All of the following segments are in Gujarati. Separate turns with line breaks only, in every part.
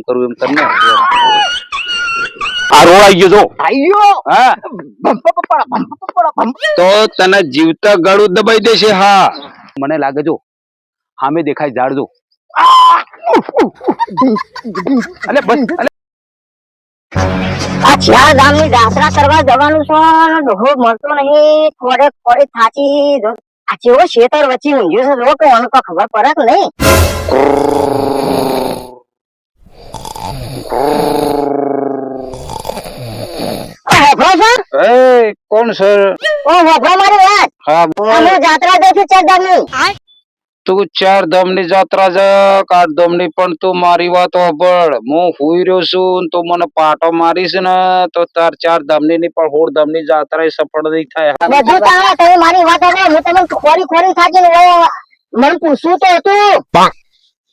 કરું એમ કરને આ રો આવી ગયો જો
આયો
હા
ભમ
તો તને જીવતા ગળું દબાઈ દેશે હા મને લાગે જો સામે દેખાય ઝાડ જો અલે બસ અલે
આ ચાર ગામની જાત્રા કરવા જવાનું છે ડોહો મળતો નહીં થોડે થોડી થાચી આ જેવો શેતર વચ્ચે ઊંઘ્યો છે જો કે મને કોઈ ખબર પડે કે નહીં
એ કોણ સર
ઓ હોભળો મારી વાત
હા
અમે જાત્રા જઈશું ચાર ગામની
તું ચાર ધામની જાત્રા છે આઠ ધામની પણ તું મારી વાત સાંભળ હું હુઈ રહ્યો છું તો મને પાટો મારીશ ને તો તાર ચાર ધામની ની પણ 16 ધામની જાત્રા સફળ નહીં થાય
બધું તારા તમે મારી વાત સાંભળો હું તમને ખોરી થાચીને મને પૂછવું તો હતું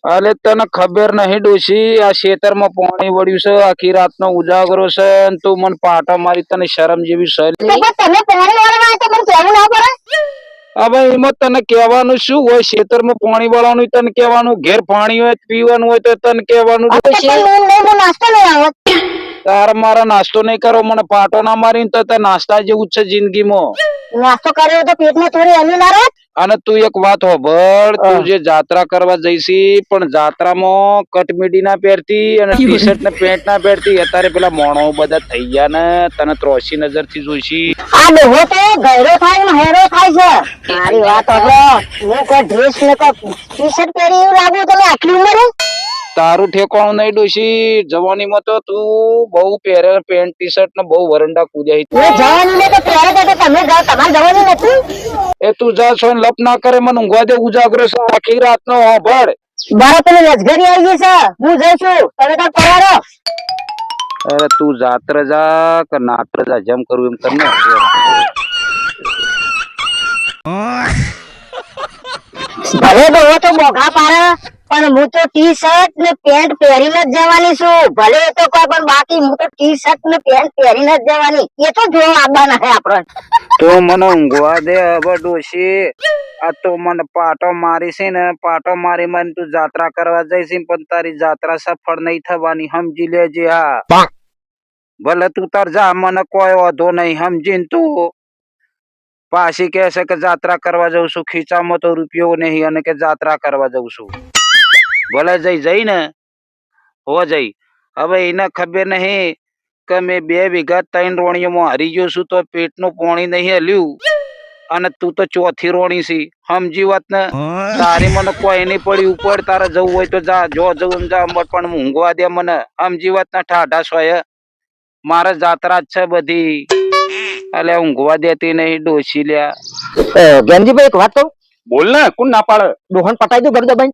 અલે તને ખબર નહીં ડોશી આ ખેતરમાં પાણી વળ્યું છે આખી રાતનો ઉજાગરો છે અને તું મને પાટો મારી તને શરમ જેવી છે
તો પણ તમે પાણી વાળવા તો મને કહેવું ના પડે
હવે એમાં તને કહેવાનું શું હોય ખેતરમાં પાણી વાળવાનું તને કહેવાનું ઘેર પાણી હોય પીવાનું હોય તો તને કહેવાનું
નાસ્તો લઈ આવો
તાર મારા નાસ્તો નહીં કરો મને પાટો ના મારીને તો તાર નાસ્તા જેવું જ છે જિંદગીમાં
નાસ્તો કર્યો તો પેટમાં થોડી હમી ના રહે
અને તું એક વાત હોભળ તું જે જાત્રા કરવા જઈશી પણ જાત્રામાં કટમીડી ના પહેરતી અને ટી શર્ટ ને પેન્ટ ના પહેરતી અત્યારે પેલા મોણો બધા થઈ ગયા ને તને ત્રોસી નજર થી જોઈશી
આ ડોહો તો ગયરો થાય ને હેરો થાય છે મારી વાત હવે હું કોઈ ડ્રેસ ને કોઈ ટી શર્ટ પહેરી એવું લાગુ તમે આટલી ઉંમરે
તારું ઠેકાણું નહીં ડોશી જવાનીમાં તો તું બહુ પહેરે પેન્ટ ટી શર્ટ ને બહુ વરંડા કૂદ્યા
મેં જવાની ને તો પહેરે તો તમે જાઓ તમારે જવાની નથી
એ તું જા છો લપ ના કરે મને ઊંઘવા દે ઉજાગરો છે આખી રાત નો હોભળ
બારા પેલી લશ્કરી આવી ગઈ છે હું જઈશું તમે તાર પરારો
અરે તું જાત્રા જા કે નાત્ર જા જેમ કરું એમ કરને
ભલે ડોહો તો મોઘા પાડે પણ હું તો ટી શર્ટ ને પેન્ટ પહેરીને જ જવાની છું ભલે એ તો કોઈ પણ બાકી હું તો ટી શર્ટ ને પેન્ટ પહેરીને જ જવાની એ તો જોવા આવવાના છે આપણે
તો મને ઊંઘવા દે હવે ડોશી આ તો મને પાટો મારી છે ને પાટો મારી મારી તું જાત્રા કરવા જઈશ પણ તારી જાત્રા સફળ નહીં થવાની સમજી લેજે હા ભલે તું તાર જા મને કોઈ વાંધો નહીં સમજીને તું પાછી કહે છે કે જાત્રા કરવા જઉં છું ખીચામાં તો રૂપિયો નહીં અને કે જાત્રા કરવા જઉં છું ભલે જઈ ને હો જઈ હવે એને ખબર નહીં કે મેં 2 વીઘા 3 રોણીઓમાં હારી ગયો છું તો પેટનું પાણી નહીં હલ્યું અને તું તો ચોથી રોણી છી સમજી વાત ને તારી મને કોઈ નહીં પડી ઉપર તારે જવું હોય તો જા જો જવું જા પણ ઊંઘવા દે મને સમજી વાત ને ઠાઢા સોય મારે જાત્રા જ છે બધી અલે ઊંઘવા દેતી નહીં ડોશી લ્યા
જ્ઞાનજીભાઈ એક વાત કહું
બોલ ને કોણ ના પાડે
ડોહન પટાઈ દો ગરદા ભાઈ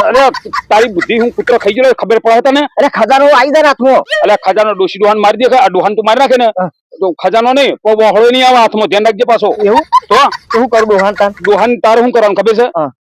અરે તારી બુદ્ધિ હું કૂતરો ખાઈ ગયો ખબર પડે તને
અરે ખજાનો આવી જાય હાથમાં
અલે ખજાનો ડોશી ડોહાન મારી દે આ ડોહાન તું મારી નાખે ને તો ખજાનો નહીં વહોળો નહીં આવે હાથમાં ધ્યાન રાખજે પાછો
એવું
તો
શું કરું
ડોહાન તારે શું કરવાનું ખબર છે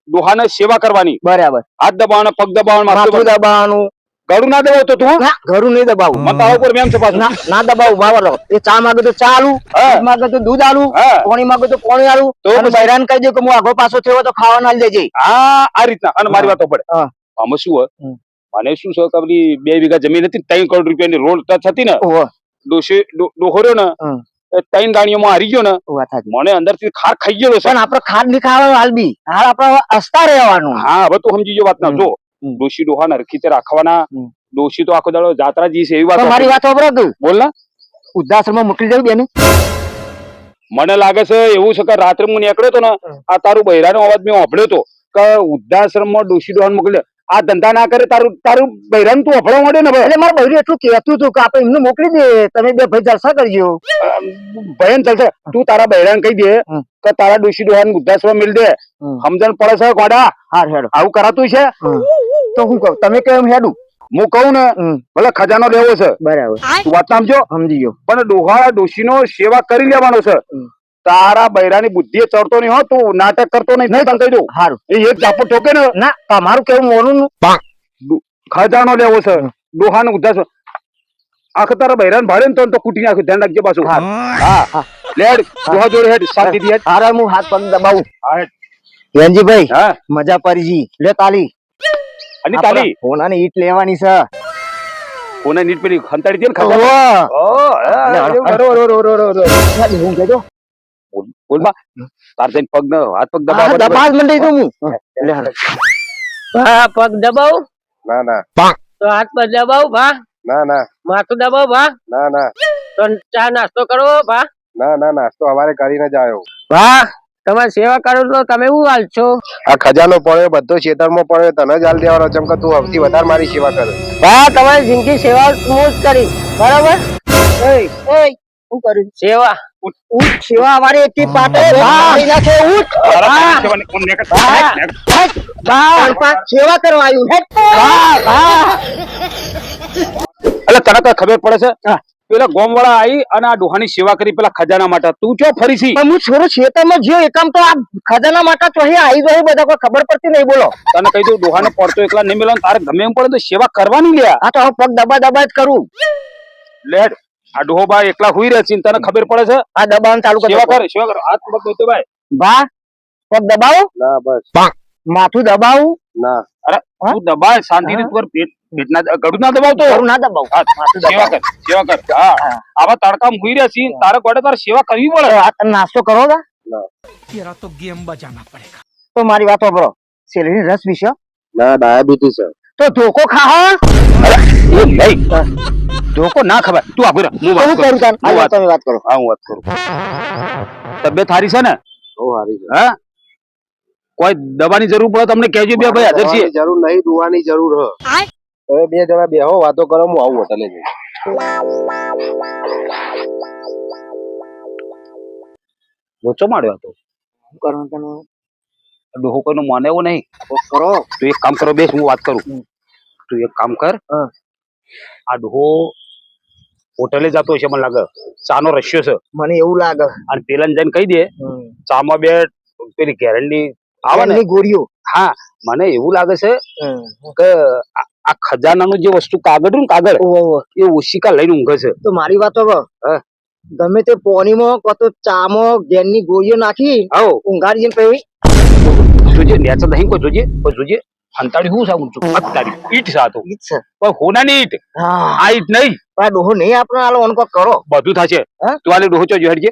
ડોહાને સેવા કરવાની
બરાબર
હાથ દબાવવાનો પગ દબાવવાનો
માથું દબાવવાનું
ગળું ના દબાવ તો તું
ઘરું નહીં દબાવું
મત તારા ઉપર મેમ છે પાછું
ના દબાવું બાવર એ ચા માંગે તો ચા આલું દૂધ માંગે તો દૂધ આલું પાણી માંગે તો પાણી આલું તો બૈરાન કહી દે કે હું આગો પાછો થયો તો ખાવા ના દેજે
આ રીતના અને મારી વાતો પડે આમાં શું હોય મને શું છે કે બધી 2 વીઘા જમીન હતી 3 કરોડ રૂપિયાની રોડ ટચ હતી ને ડોહર્યો ને 3 ગાડીઓમાં હારી ગયો ને મને અંદરથી ખાર ખાઈ ગયો છે
પણ આપડે ખાર નહીં ખાવાનું હાલ બી હાલ આપડે હસતા રહેવાનું
હા હવે તું સમજી ગયો વાત ના જો ડોશી ડોહાને હરખી રાખવાના ડોશી તો આખો દાડો જાત્રા જી છે એવી વાત
મારી વાત સાંભળો તું
બોલ ને
ઉદાસરમાં મોકલી દઉં બેને
મને લાગે છે એવું છે કે રાત્રે હું નીકળ્યો તો ને આ તારું બૈરાનો અવાજ મેં સાંભળ્યો તો કે વૃદ્ધાશ્રમમાં ડોશી ડોહાને મોકલી આ ધંધા ના કરે તારું બૈરાન તું અફળવા માંડે ને
એટલે મારું બૈરું એટલું કહેતું હતું કે આપણે એમને મોકલી દે તમે બે ભાઈ જલસા કરજો
ભયન ચાલશે તું તારા બૈરાન કહી દે કે તારા ડોશી ડોહાને વૃદ્ધાશ્રમ મિલ દે સમજણ પડે છે કોડા
હા હેડો
આવું કરાતું છે
તો હું કહું તમે કેમ હેડું
હું કહું ને ભલે ખજાનો લેવો છે
બરાબર
તું વાત સમજો
સમજી ગયો
પણ ડોહા ડોશીનો સેવા કરી લેવાનો છે તારા બૈરાની બુદ્ધિ ચડતો નહીં હો તું નાટક કરતો નહીં તને કહી દઉં
સારું
એ એક ઝાપટ ઠોકે ને
ના તમારું કેવું મોનું
ખજાનો લેવો છે ડોહાનો ઉદ્ધાર આખો તારા બૈરાન ભાડે ને તો કુટી નાખ્યું ધ્યાન રાખજે પાછું હા લેડ ડોહા જોડે હેડ શાંતિ થી હેડ
હારા હું હાથ પગ દબાવું યનજીભાઈ
હા
મજા પડી જી લે તાલી
અને તાલી
હોનાની ઈટ લેવાની છે
કોને નીટ પેલી ખંતાડી દે ને
ઓહો. હું કહેતો
બોલ બા તાર જઈને પગ ન હાથ પગ
હા,
દબાવ
દબાજ મંડી દઉં હું લે હાલ.
હા પગ દબાવ
ના ના
તો હાથ પગ દબાવ ભા
ના ના
માથું દબાવ ભા
ના ના
તો ચા નાસ્તો કરવો ભા
ના ના નાસ્તો અમારે કરીને જ આવ્યો
ભા તમારી સેવા કરું તો તમે શું હાલ છો
આ ખજાનો પડ્યો બધો ખેતરમાં પડ્યો તને જ હાલ દેવાનો ચમ કે તું સૌથી વધારે મારી સેવા કરે
ભા તમારી જિંદગી સેવા હું જ કરીશ બરાબર
શું કર્યું
સેવા
ઉઠ સેવા અમારી એકથી પાટે મારી નાખે ઉઠ સેવા કરવા આવ્યું હેટ.
એટલે તને કઈ ખબર પડે છે પેલા ગોમ વાળા આવી અને આ ડોહાની સેવા કરી પેલા ખજાના માટે તું ચો ફરી છી
પણ હું છોરો ખેતરમાં જ્યો એકમ તો આ ખજાના માટે તો અહીં આવી ગયો બધા કોઈ ખબર પડતી નહીં બોલો
તને કહી દઉં ડોહાને પડતો એકલા નહીં મેળવ તારે ગમે એમ પડે તો સેવા કરવાની લ્યા
આ તો હવે પગ દબા દબા જ કરું
લેડ આ ડોહો બા એકલા હુઈ રહે છે ને તને ખબર પડે છે
આ દબાણ ચાલુ
સેવા
કરો
કર સેવા કર હાથ પગ દોતો ભાઈ
બા પગ દબાવો
ના બસ
માથું દબાવું
ના અરે તું દબાય શાંતિથી તું પેટ પેટના ગળું ના દબાવતો
ખરું ના દબાવું માથું
સેવા
દબાવું
કર સેવા કર હા આવા તડકામાં હુઈ રહે છે તારે ગોડે તારે સેવા કરવી પડે
આ તમે નાસ્તો કરો ગા
तेरा तो गेम बजाना पड़ेगा।
તો મારી વાત સાંભળો શેરડીની રસ વિશે
ના ડાયાબિટીસ
તો ધોકો ખાઓ
ધોકો ના ખબર તું આભી હું
તો
વાત
હું
કરું
કરું તાન
હું
આ
વાત
તમે વાત કરો
હા હું વાત કરું તબિયત સારી છે ને બહુ સારી છે હા કોઈ દવાની જરૂર પડે તમને કહેજો બે ભાઈ હાજર છીએ જરૂર નહીં દવાની જરૂર હ હવે બે જણા બેહો વાતો કરો હું આવું હોટલે જઈ લોચો માર્યો હતો
શું કરવાનું તને
ડોહો કોઈનો માને એવો નહીં
કરો
તું એક કામ કરો બેસ હું વાત કરું તું એક કામ કર
હા.
આ ડોહો હોટલે જતો છે મને લાગે ચાનો રસ્યો છે
મને એવું લાગે
અને પેલાને જઈને કહી દે ચામાં બે પેલી ગેરંટી આવે ને
એની ગોળીઓ
હા મને એવું લાગે છે કે આ ખજાનાનું જે વસ્તુ કાગળ ને કાગળ
ઓહો
એ ઓશિકા લઈને ઊંઘે છે
તો મારી વાત સાંભળો
હા.
ગમે તે પોણીમાં કો તો ચામાં ગેરની ગોળીઓ નાખી
આવો
ઊંઘાડી જઈને પછી
જોજે નેચર નહીં કોઈ જોજે અંતાડી હું સાગું છું અંતાડી ઈટ સાતો
ઈ જ છે
પણ હોનાની ઈટ
હા
આ ઈટ નહીં
પણ આ ડોહો નહીં આપણે આલો ઓન કોક કરો
બધું થશે
હા?
તું આલે ડોહો ચો હેડજે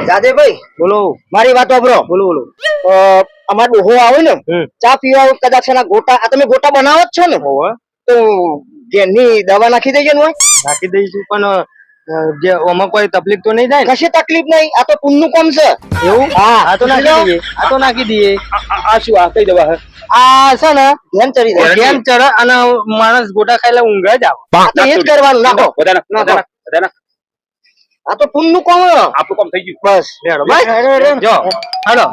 જાદેભાઈ
બોલો
મારી વાત સાંભળો
બોલો બોલો
અમાર ડોહો આવે ને ચા પીવા કદાચ એના ગોટા આ તમે ગોટા બનાવો જ છો ને તો ગેરની દવા નાખી દેજો ને
નાખી દઈશું પણ જે ઓમાં કોઈ તકલીફ તો નહીં થાય
કશી તકલીફ નહીં આ તો પુણ્યનું કામ છે
એવું
હા
આ તો નાખી દઈએ આ તો નાખી દઈએ
આ શું આ કઈ દવા હે
આ છે ને ધ્યાન ચડી જાય
કેમ ચડે અને માણસ ગોટા ખાઈને ઊંઘે જ આવે
આ તો એ જ કરવાનું નાખો
બધા
નાખો. આ તો પુણ્યનું કામ હે.
આપણું કામ થઈ ગયું
બસ
લેડો બસ જો હાલો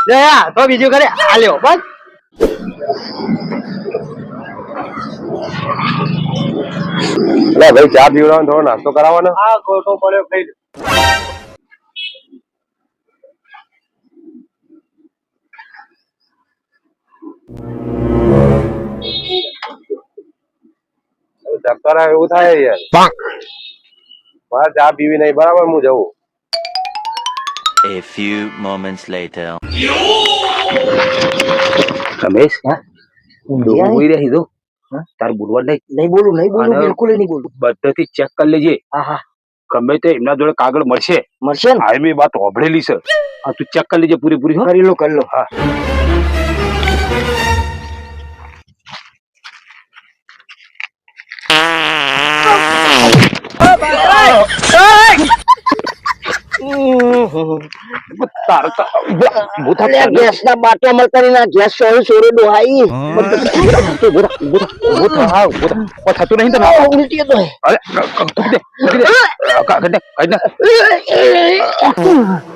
લે આ તો બીજું કરે આ લ્યો બસ
લે ભાઈ ચા પીવડાવવાનો થોડો નાસ્તો કરાવવાનો
આ ગોટો પડ્યો ખાઈ લે
ચક્કર આવે એવું થાય યાર મારે ચા પીવી નહીં બરાબર હું જવું
A few moments later.
Ramesh
ઊંઘી
ઉઈ રહી દો તાર બોલવા નહીં
નહીં બોલું
અને-
બિલકુલ નહીં બોલું
બધાથી ચેક કરી લેજે
હા હા
ગમે તે એમના જોડે કાગળ મળશે
મળશે ને
આ મેં વાત હોભળેલી છે આ તું ચેક કરી લેજે પૂરી હો
કરી લો
હા તારે તો ભૂતા
અલ્યા ગેસ ના બાટલા મળતા નહીં ના ગેસ સોરે ડોહાઈ
થતું નહીં તને
ઉલટી તો
અરે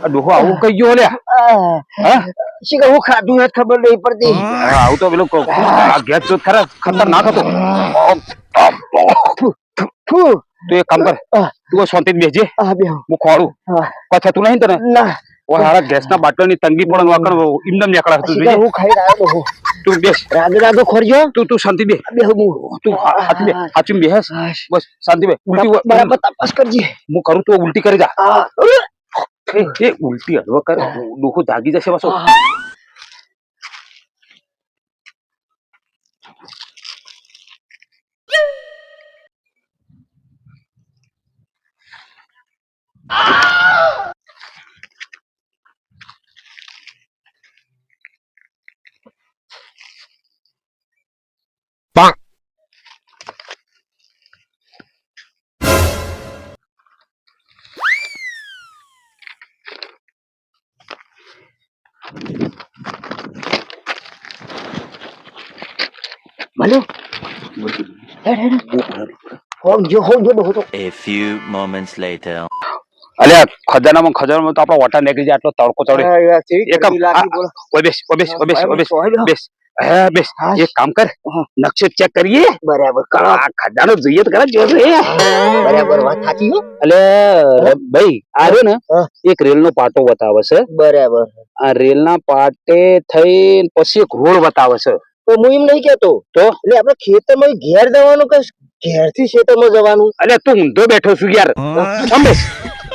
ડોહો આવું કઈ ગયો લે હા
શીખર હું ખાધું નથી ખબર નહીં પડતી
આવું તો પેલું આ ગેસ જો ખરા ખતરનાક હતો
ફુ
તું એક કામ કર તું શાંતિ બેસજે
આ બે
હું ખોળું
હા
કોઈ થતું નહીં તને
ના
હારા ગેસ ના બાટલ ની તંગી પડે વાકણ ઇમદમ નીકળા હતું
શીખર હું ખાઈ રહ્યો તો
તું બેસ
રાગે રાગે ખોરજો
તું શાંતિ બે
બે હું
તું હાથી બે હાથી બેસ બસ શાંતિ બે ઉલટી
બરાબર તપાસ કરજે
હું કરું તો ઉલટી કરી જા
હા
એ ઉલટી હલવા કર ડોકો જાગી જશે પાછો
મળ્યું હોમ જો બહુ તો
A few moments later.
અલ્યા ખજાનામાં તો આપણા વટા નીકળી જાય આટલો તડકો ચડે એક કામ ઓય બેસ ઓય બેસ ઓય બેસ ઓય બેસ બેસ હા બેસ એક કામ કર નકશો ચેક કરીએ
બરાબર
આ ખજાનો જોઈએ તો ખરા જોશે
બરાબર વાત સાચી હો
એટલે ભાઈ આ રહ્યો ને એક રેલ નો પાટો બતાવે છે
બરાબર
આ રેલ ના પાટે થઈ પછી એક રોડ બતાવે છે
તો હું એમ નહીં કેતો
તો
એટલે આપણે ખેતરમાં ઘેર જવાનું કે ઘેર થી ખેતરમાં જવાનું
અલ્યા તું ઊંધો બેઠો છું યાર આમ બેસ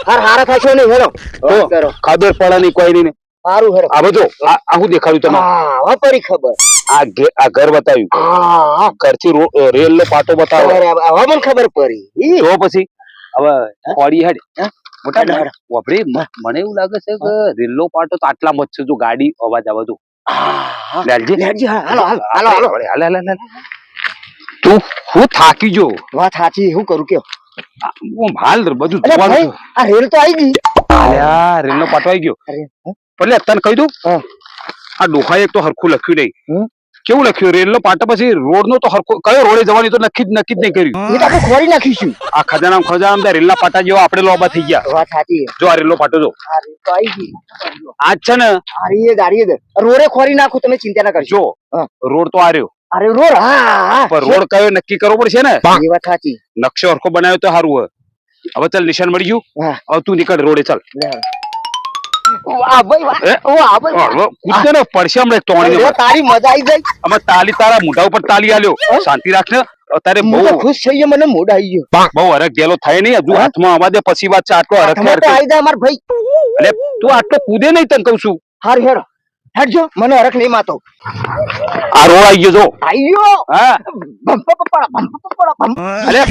હારા થશો નહીં હેરો
તો
કરો
ખબર પડે નહીં કોઈ નહીં
સારું હેરો
આ બધો આ હું દેખાડું તમે
હા પરી ખબર
આ ઘર બતાવ્યું
હા
ઘરથી રેલ નો પાટો બતાવે
બરાબર હવે મને ખબર પડી
તો પછી હવે ખોડી હેડ મોટા વાપરી મને એવું લાગે છે કે રેલ નો પાટો તો આટલા મત છે જો ગાડી અવાજ આવે તો લાલજી
લેજી હાલો હાલો હાલો
હાલ તું હું થાકી જો
વાત સાચી હું કરું કે
હું હાલ બધું
અરે
જોવાનું
ભાઈ
છે.
આ રેલ તો આવી ગઈ
અલ્યા રેલ નો પાટો આવી ગયો એટલે તને કહી દઉં આ ડોખાએ એક તો હરખું લખ્યું નહીં કેવું લખ્યું રેલ નો પાટો પછી રોડ નો તો હરખું કયો રોડે જવાની તો નક્કી જ નહીં કર્યું
એ તો આપણે ખોરી નાખીશું
આ ખજાના રેલ ના પાટા જેવા આપણે લોબા થઈ ગયા
વાત સાચી
જો આ રેલ નો પાટો જો
આ રેલ તો આવી ગઈ
આજ છે ને
ગાડી રોડે ખોરી નાખું તમે ચિંતા ના કરજો
જો રોડ તો આ રહ્યો
અરે રોડ હા
પણ રોડ કયો નક્કી કરવો પડશે ને
એ વાત સાચી
નકશો હરખો બનાવ્યો તો સારું હોય હવે ચાલ નિશાન મળી ગયું હવે તું નીકળ રોડે ચાલ
વાહ ભાઈ વાહ ભાઈ
કૂદકે ને પડશે હમણાં તોણી
તારી મજા આવી જાય
અમે તાલી તારા મોઢા ઉપર તાલી આલ્યો શાંતિ રાખ ને અત્યારે
હું તો
બહુ
ખુશ થઈ ગયો મને મોઢ આવી ગયો
બહુ હરખ ગયેલો થાય નહીં હજુ હાથમાં આવા દે પછી વાત છે આટલો હરખ
તમે તો આવી જાય માર ભાઈ
એટલે તું આટલો કૂદે નહીં તને કહું છું
હાર હેડ હેડજો મને હરખ નહીં માતો
આ રોડ આવી ગયો જો
આવી ગયો
હા
ભમ.
અરે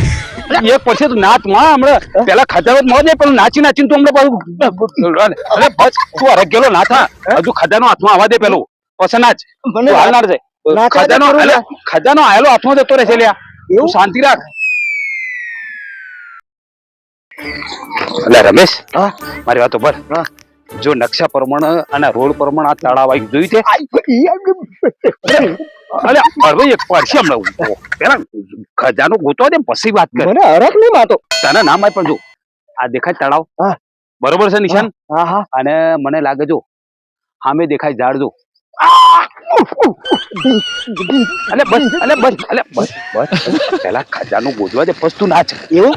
એક પછી તું નાચ માં હમણાં પેલા ખજાનો જ મોજ પણ નાચી નાચીને તું હમણાં પાછું અરે બસ તું હરખ ગયેલો ના થા હજુ ખજાનો હાથમાં આવવા દે પેલો પછી નાચ
મને
તું હાલ ના જાય ખજાનો આયેલો હાથમાં જતો રહેશે લ્યા તું શાંતિ રાખ એટલે રમેશ મારી વાતો પર જો નકશા પ્રમાણે અને રોડ પ્રમાણે આ તળાવ આવી જોયું છે અરે ભાઈ એક પડશે હમણાં પેલા ખજાનો ગોતવા દે પછી વાત કર
મને હરખ નહીં માતો
તને નામ આય પણ જો આ દેખાય તળાવ બરોબર છે નિશાન અને મને લાગે જો સામે દેખાય ઝાડ જો બસ પેલા ખજાનો ગોતવા દે પછી તું નાચ એવું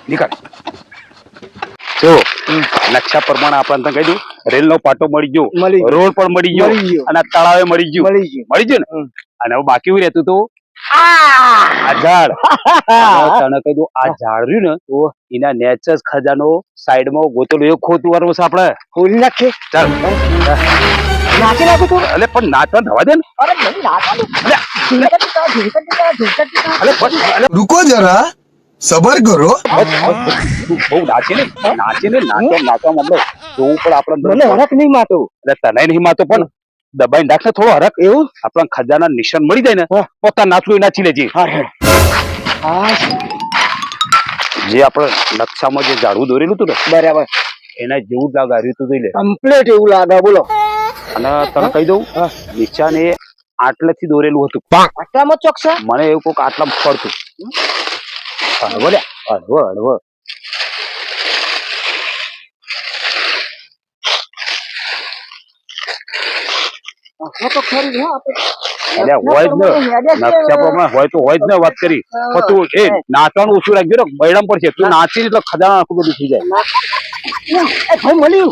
નીકળ જો નકશા પ્રમાણે આપણને કહી દઉં રેલ નો પાટો મળી ગયો રોડ પણ મળી ગયો અને તળાવે મળી ગયું ને અને હવે બાકી એવું રહેતું હતું આ ઝાડ તને કહી દઉં આ ઝાડ રહ્યું ને એના નેચર ખજાનો સાઈડ માં ગોતેલું એ ખોતવાનું છે આપડે
ખોલી નાખે
ચાલ
નાખી નાખું તું
એટલે પણ નાચવા થવા દે ને
અરે નહીં નાખવાનું
रुको जरा सबर करो
બહુ નાચીને નાચવા માંડો જોવું પણ આપણે
મને હરખ નહીં માતો
એટલે તને નહીં માતો પણ દબાઈ નાખ ને થોડો હરખ એવું આપણા ખજાના નિશાન મળી જાય ને પોતા નાચવું એ નાચી લેજે જે આપણે નકશામાં જે ઝાડવું દોરેલું હતું ને
બરાબર
એના જેવું જ લાગે હાર્યું તું જોઈ લે
કમ્પ્લીટ એવું લાગે બોલો
અને તને કહી દઉં નિશાન એ આટલેથી દોરેલું હતું
આટલામાં ચોકસા
મને એવું કોક આટલામાં ફરતું હળવો
તો ખરી
હોય જ ને નકશા પ્રમાણે હોય તો હોય જ ને વાત કરી પણ તું એ નાચવાનું ઓછું રાખજો ને બૈરામ પડશે તું નાચી એટલે ખજાના આખું બધું થઈ જાય મળ્યો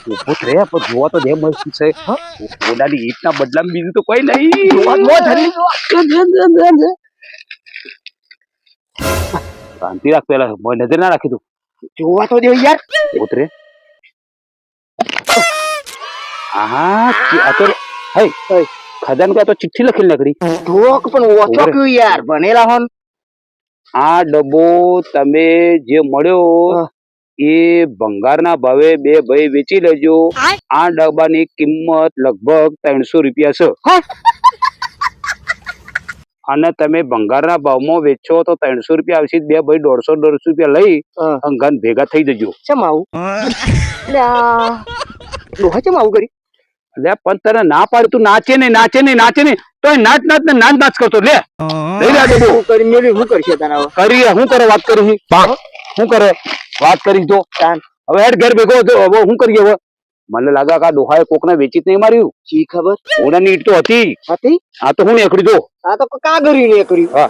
ઉભો જ રે પણ જોવા તો દે મસ્ત છે ઓડાની ઈટના બદલામાં બીજું તો કોઈ નહીં શાંતિ રાખ પેલા નજર ના રાખી તું
જોવા તો દે યાર
ઉતરે હા આ તો હે ખજાન તો ચિઠ્ઠી લખી નાખડી
ઢોક પણ ઓછો કયું યાર ભણેલા હોન
આ ડબ્બો તમે જે મળ્યો એ ભંગારના ભાવે 2 ભાઈ વેચી લેજો. આ ડબ્બાની કિંમત લગભગ 300 રૂપિયા છે અને તમે ભંગારના ભાવમાં વેચો તો 300 રૂપિયા આવશે. 2 ભાઈ 150 રૂપિયા લઈ અંગાન ભેગા થઈ જજો.
ચમ આવું ડોહા ચમ આવું કરી
લે પણ તને ના પાડી તું નાચે ને તો નાચ કરતો લે લઈ લે ડબ્બો.
હું કરી મેલી હું કરશે તારા
કરી શું કરે વાત કરી શું કરે વાત કરી તો હવે હેડ ઘર ભેગો હતો. હવે શું કરીએ? હવે મને લાગે કે આ ડોહાએ કોકને વેચી જ નહીં માર્યું.
જી ખબર
ઓનાની ઈટ તો હતી. આ તો હું નીકળી દો.
આ તો કાગરી ને કર્યું
હા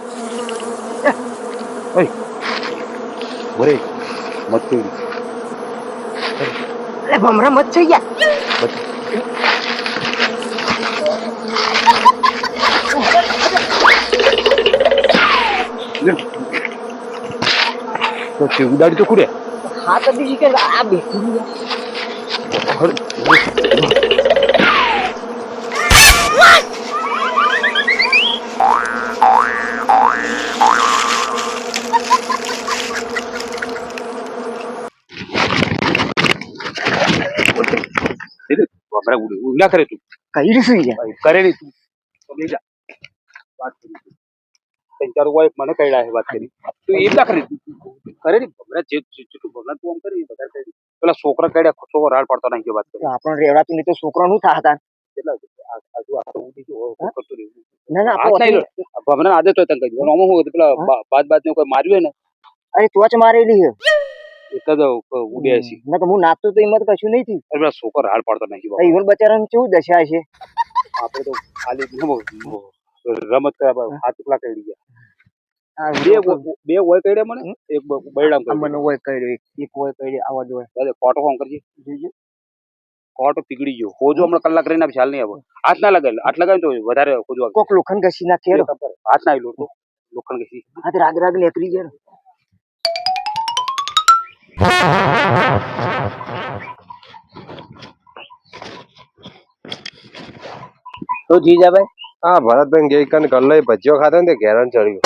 ઓય બોરે મત કરી
અરે ભમરા મત થઈ ગયા
તો છે ઉડાડી તો કુડે
હા તો બીજી કે આ બેઠી
ના કરે તું
કઈ સુઈ ગયા
કરે નહીં તું લઈ જા વાત કરી તારું વાઈફ મને કઈડા છે વાત કરી તું એમ ના કરે કરે નહીં ભમરા જેટલું ભમરા તું આમ કરી બધા કરી પેલા છોકરા કઈડા છોકરો રાડ પડતો નહીં વાત કરી
આપણને રેવડાતું નહીં તો છોકરા નું થા હતા
કેટલા આજુ આપણે ઉડી ગયો કરતો રહ્યું
ના
ભમરા આદત હોય તને કહી આમાં શું પેલા બાદ ને કોઈ માર્યું હોય ને
અરે ટોચ મારેલી છે
એક જ ઉડ્યા છે
ના તો હું નાચતો તો એમાં તો કશું નહીં થયું
પેલા છોકરો રાડ પડતો નહીં
ઈવન બચારાને કેવું દશા છે
આપણે તો ખાલી રમત કરવા હાથ પેલા કરી ગયા બે હોય કઈડે મને એક બૈડામ
મને હોય કર્યો એક હોય કર્યો આવા જ હોય
ફોટો ફોન કરજે ફોટો પીગળી ગયો હોજો હમણાં કલાક રહીને આપણે ચાલ નહીં આવે હાથ ના લગાવે હાથ લગાવે તો વધારે હોજો
કોક લોખંડ ઘસી નાખે
હાથ ના આવી લો લોખંડ ઘસી
હા તો રાગ નીકળી જાય
તો જીજા ભાઈ
હા ભરતભાઈ ગઈકાલ ગલ્લે ભજીયો ખાધો ને તે ઘેરાન ચડ્યું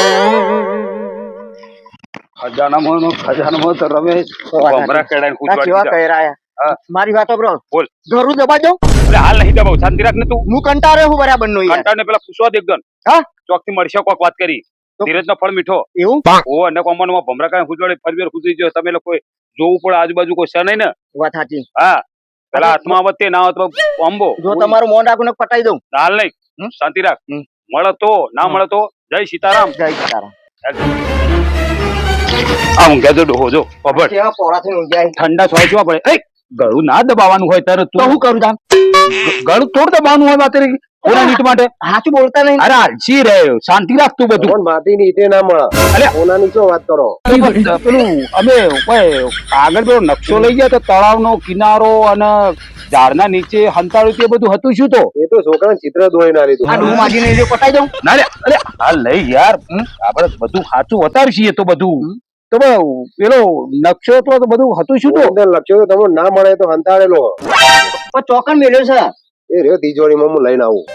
ખજાનામાં તો રમેશ ભમરા કેડાને
કેવા કહેરાયા મારી વાતો બ્રો
બોલ
ઘરું દબા દઉં
એટલે હાલ નહીં દબાવ શાંતિ રાખ ને તું
હું કંટાળે હું બરાબર નો
કંટાળ ને પેલા પૂછવા દે એકદમ
હા
ચોક થી મળશે કોક વાત કરી ધીરજ નો ફળ મીઠો
એવું
ઓ અને કોમનમાં ભમરા કાંઈ ખુજવાડે ફરવેર ખુજરી ગયો તમે લોકો જોવું પડે આજુબાજુ કોઈ છે નહીં ને
વાત સાચી
હા પેલા હાથમાં આવત ના આવત અંબો
જો તમારું મોન રાખું ને પટાઈ દઉં
હાલ નહીં શાંતિ રાખ મળે તો ના મળે તો જય સીતારામ
જય સીતારામ
આ ઊંઘ્યા જો ડોહો જો ખબર
કેવા પોળાથી ઊંઘ્યા
ઠંડા સોય જોવા પડે ગળું ના દબાવવાનું હોય ત્યારે
તો હું કરું તામ
ગળું થોડું દબાવવાનું હોય વાત કોના નીટ માટે
સાચું બોલતા નહીં
અરે આલસી રે શાંતિ રાખતું બધું
પણ માટીની ઈટે ના મળે ઓનાની શું વાત કરો
પેલું અમે કોઈ આગળ પેલો નકશો લઈ ગયા તો તળાવનો કિનારો અને ઝાડના નીચે હંતાળું તે બધું હતું શું તો
એ તો છોકરા ચિત્ર દોઈ ના લીધું
હું માજી ને પટાઈ દઉં
ના રે અરે હાલ નહીં યાર આપડે બધું સાચું વતાવશીએ તો બધું તો પેલો નકશો તો બધું હતું શું તો
લક્ષ્યો તો તમને ના મળે તો હંતાળેલો
પણ ચોકન મેળ્યો છે
એ રહ્યો તિજોરીમાં હું લઈને આવું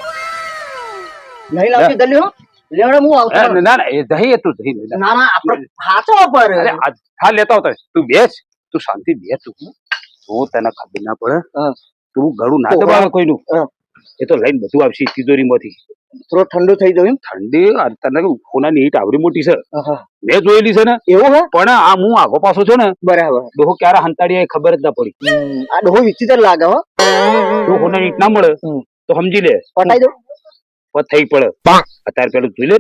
નહીં લાવતી ગલ્લી હો લેવડે હું આવતો
ના ના એ દહીં હતું દહીં
ના ના આપણે હાચો પર
અરે હા લેતા આવતા તું બેસ તું શાંતિ બેસ તું તને ખબર ના પડે તું ગળું ના દબાવે કોઈનું એ તો લઈને બધું આવશે તિજોરીમાંથી
થોડો ઠંડો થઈ જાય
ઠંડી તને કોનાની ઈટ આવડી મોટી છે મેં જોયેલી છે ને
એવું હે
પણ આ હું આગો પાછો છો ને
બરાબર
ડોહો ક્યારે હંતાડી ખબર જ ના પડી
આ ડોહો વિચિત્ર લાગે હો
ડોહોની ઈટ ના મળે તો સમજી લે
પટાઈ દઉં
થઈ પડે અત્યારે પેલું જોઈ લે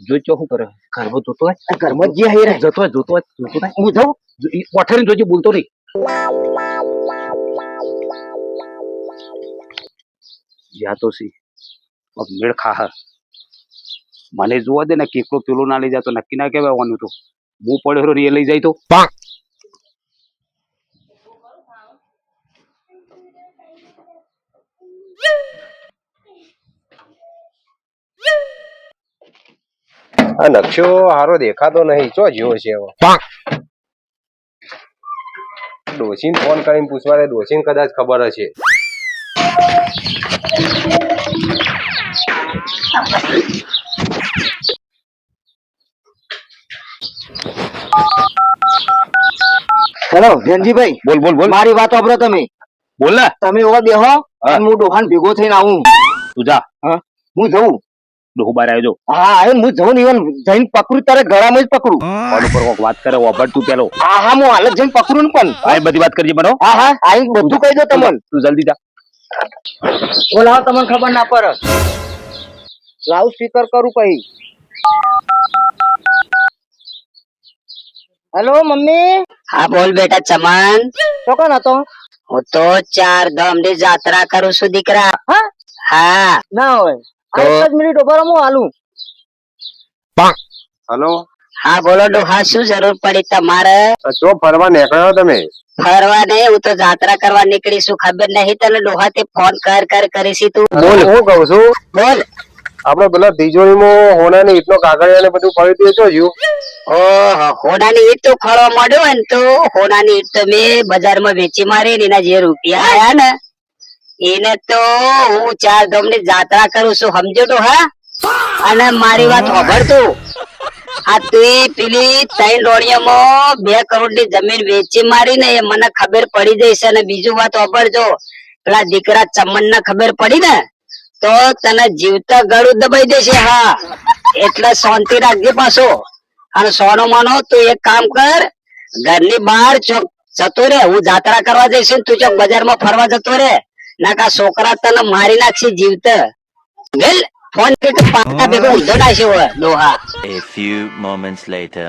જોઈ શું કરે ઘરમાં જોતો હોય
ઘરમાં જે હે
જોતો હોય
હું જાઉં
કોઠારી જોજે બોલતો નહીં યા તો સી મેળ ખા મને જોવા દે ને કેકડો પેલો ના લઈ જતો નક્કી ના કહેવાનું તો હું પડ્યો એ લઈ જાય તો
આ નકશો હારો દેખાતો નહીં ચો જેવો છે એવો ડોશીને ફોન કરીને પૂછવા દે ડોશીને કદાચ ખબર હશે
હેલો ધનજીભાઈ,
બોલ બોલ બોલ
મારી વાત સાંભળો તમે.
બોલ ને.
તમે એવા બેહો અને હું ડોહાન ભેગો થઈને આવું.
તું જા.
હું જઉં.
ડોહો બાર આવ્યો.
હા હું જઉં ને, even જઈને પકડું તારે ગળામાં જ પકડું.
કોલ ઉપર કોક વાત કરે વાપર તું પેલો.
હા હા હું હાલ જ જઈને પકડું ને પણ.
આ બધી વાત કરજે બનો.
હા હા આઈ બધું કહી દો તમને.
તું જલ્દી જા.
બોલાવો, તમને ખબર ના પડે. લાઉડ સ્પીકર કરું પછી. Hello mummy.
હા બોલ બેટા ચમન.
તો કોણ હતો?
હું તો 4 ધામ ની જાત્રા કરું છું દીકરા.
હા
હા
ના હોય.
તો?
આ એક જ મિનિટ ઉભા રહો, હું હાલું.
હલો,
હા બોલો ડોહા, શું જરૂર પડી તમારે?
ચો ફરવા નીકળ્યો તમે?
ફરવા નહીં, હું તો જાત્રા કરવા નીકળી છું. ખબર નહીં તને ડોહા? તે ફોન કરીશ તું.
બોલ, હું કઉ છું
બોલ.
આપડે પેલા તિજોરીમાં હોનાની ઈટનો કાગળિયા ને બધું પડ્યું હતું, એ તો જ્યું.
ઓહો, હોનાની ઈટ તો ખોળવા માંડ્યો હોય ને તો હોનાની ઈટ તો મેં બજારમાં વેચી મારી ને એના જે રૂપિયા આયા ને એને તો હું 4 ધામ ની જાત્રા કરું છું, સમજો ડોહા? અને મારી વાત સાંભળતું, આ તું પેલી 3 ડોળિયામાં 2 કરોડ ની જમીન વેચી મારી ને એ મને ખબર પડી જશે. અને બીજું વાત સાંભળજો, પેલા દીકરા ચમન ને ખબર પડી ને તો તને જીવતા ગળું દબાઈ દેશે. હા એટલે શાંતિ રાખજે પાછો. અને સોનો માનો તું એક કામ કર, ઘરની બહાર ચોક જતો રે. હું જાત્રા કરવા જઈશ ને તું ચોક બજારમાં ફરવા જતો રે, નાકા છોકરા તને મારી નાખશે જીવતા. વેલ ફોન કે પાટા ભેગો ઊંધો નાખ્યો હોય ડોહા.
A few moments later.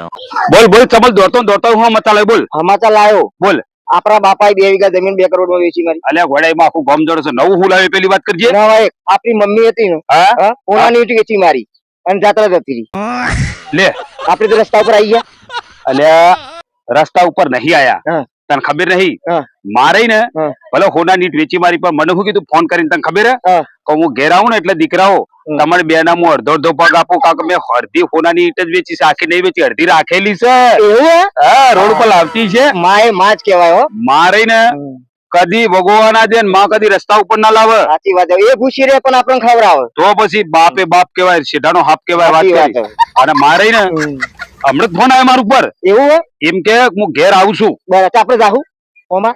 બોલ બોલ ચમલ, દોડતો હું મચાલે બોલ.
સમાચાર લાયો.
બોલ.
આપણા બાપાએ 2 વીઘા જમીન 2 કરોડ માં વેચી મારી.
અલ્યા ઘોડાઈમાં આખું ગામ જોડે છે. નવું હું લાવ્યો પેલી વાત કરજે.
ના ભાઈ, આપણી મમ્મી હતી ને,
હા
હોનાની ઈટ વેચી મારી અને જાત્રા જતી રહી.
લે.
આપણે તો રસ્તા ઉપર આવી ગયા.
અલ્યા રસ્તા ઉપર નહીં આયા.
હા.
તને ખબર નહીં?
હા.
મારે ને
હા.
ભલે હોના નીટ વેચી મારી, પણ મને શું કીધું ફોન કરીને, તને ખબર હે?
હા.
કે હું ઘેર આવું ને એટલે દીકરાઓ તમારે બે ના હું અડધો પગ આપું, કાકે મેં અડધી હોનાની ઈટ જ વેચી છે, આખી નહીં વેચી, અડધી રાખેલી છે.
એવું હે?
હા, રોડ ઉપર લાવતી છે.
માએ માં જ કહેવાય હો.
મારે ને કદી ભગવાન ના દે ને માં કદી રસ્તા ઉપર ના લાવે.
સાચી વાત છે. એ ભૂસી રે પણ આપણને ખવડાવે.
તો પછી બાપે બાપ કેવાય, શેઠાનો હાપ કેવાય. વાત
સાચી
કરી.
વાત છે.
અને મારે ને હમણાં જ ફોન આવ્યો મારા ઉપર,
એવું હે?
એમ કે હું ઘેર આવું છું.
બરાબર, આપણે જાહું ઓમાં.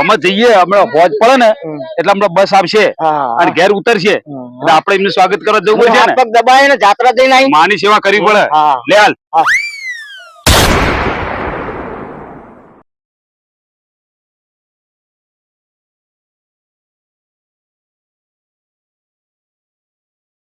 અમે જઈએ, હમણાં હોજ પડે ને એટલે હમણાં બસ આવશે અને ઘેર ઉતરશે એટલે આપણે એમનું સ્વાગત કરવા જવું પડશે ને.
હાથ પગ દબાય ને જાત્રા જઈને આવી.
માની સેવા કરવી પડે.
હા.
લે હાલ.
હા.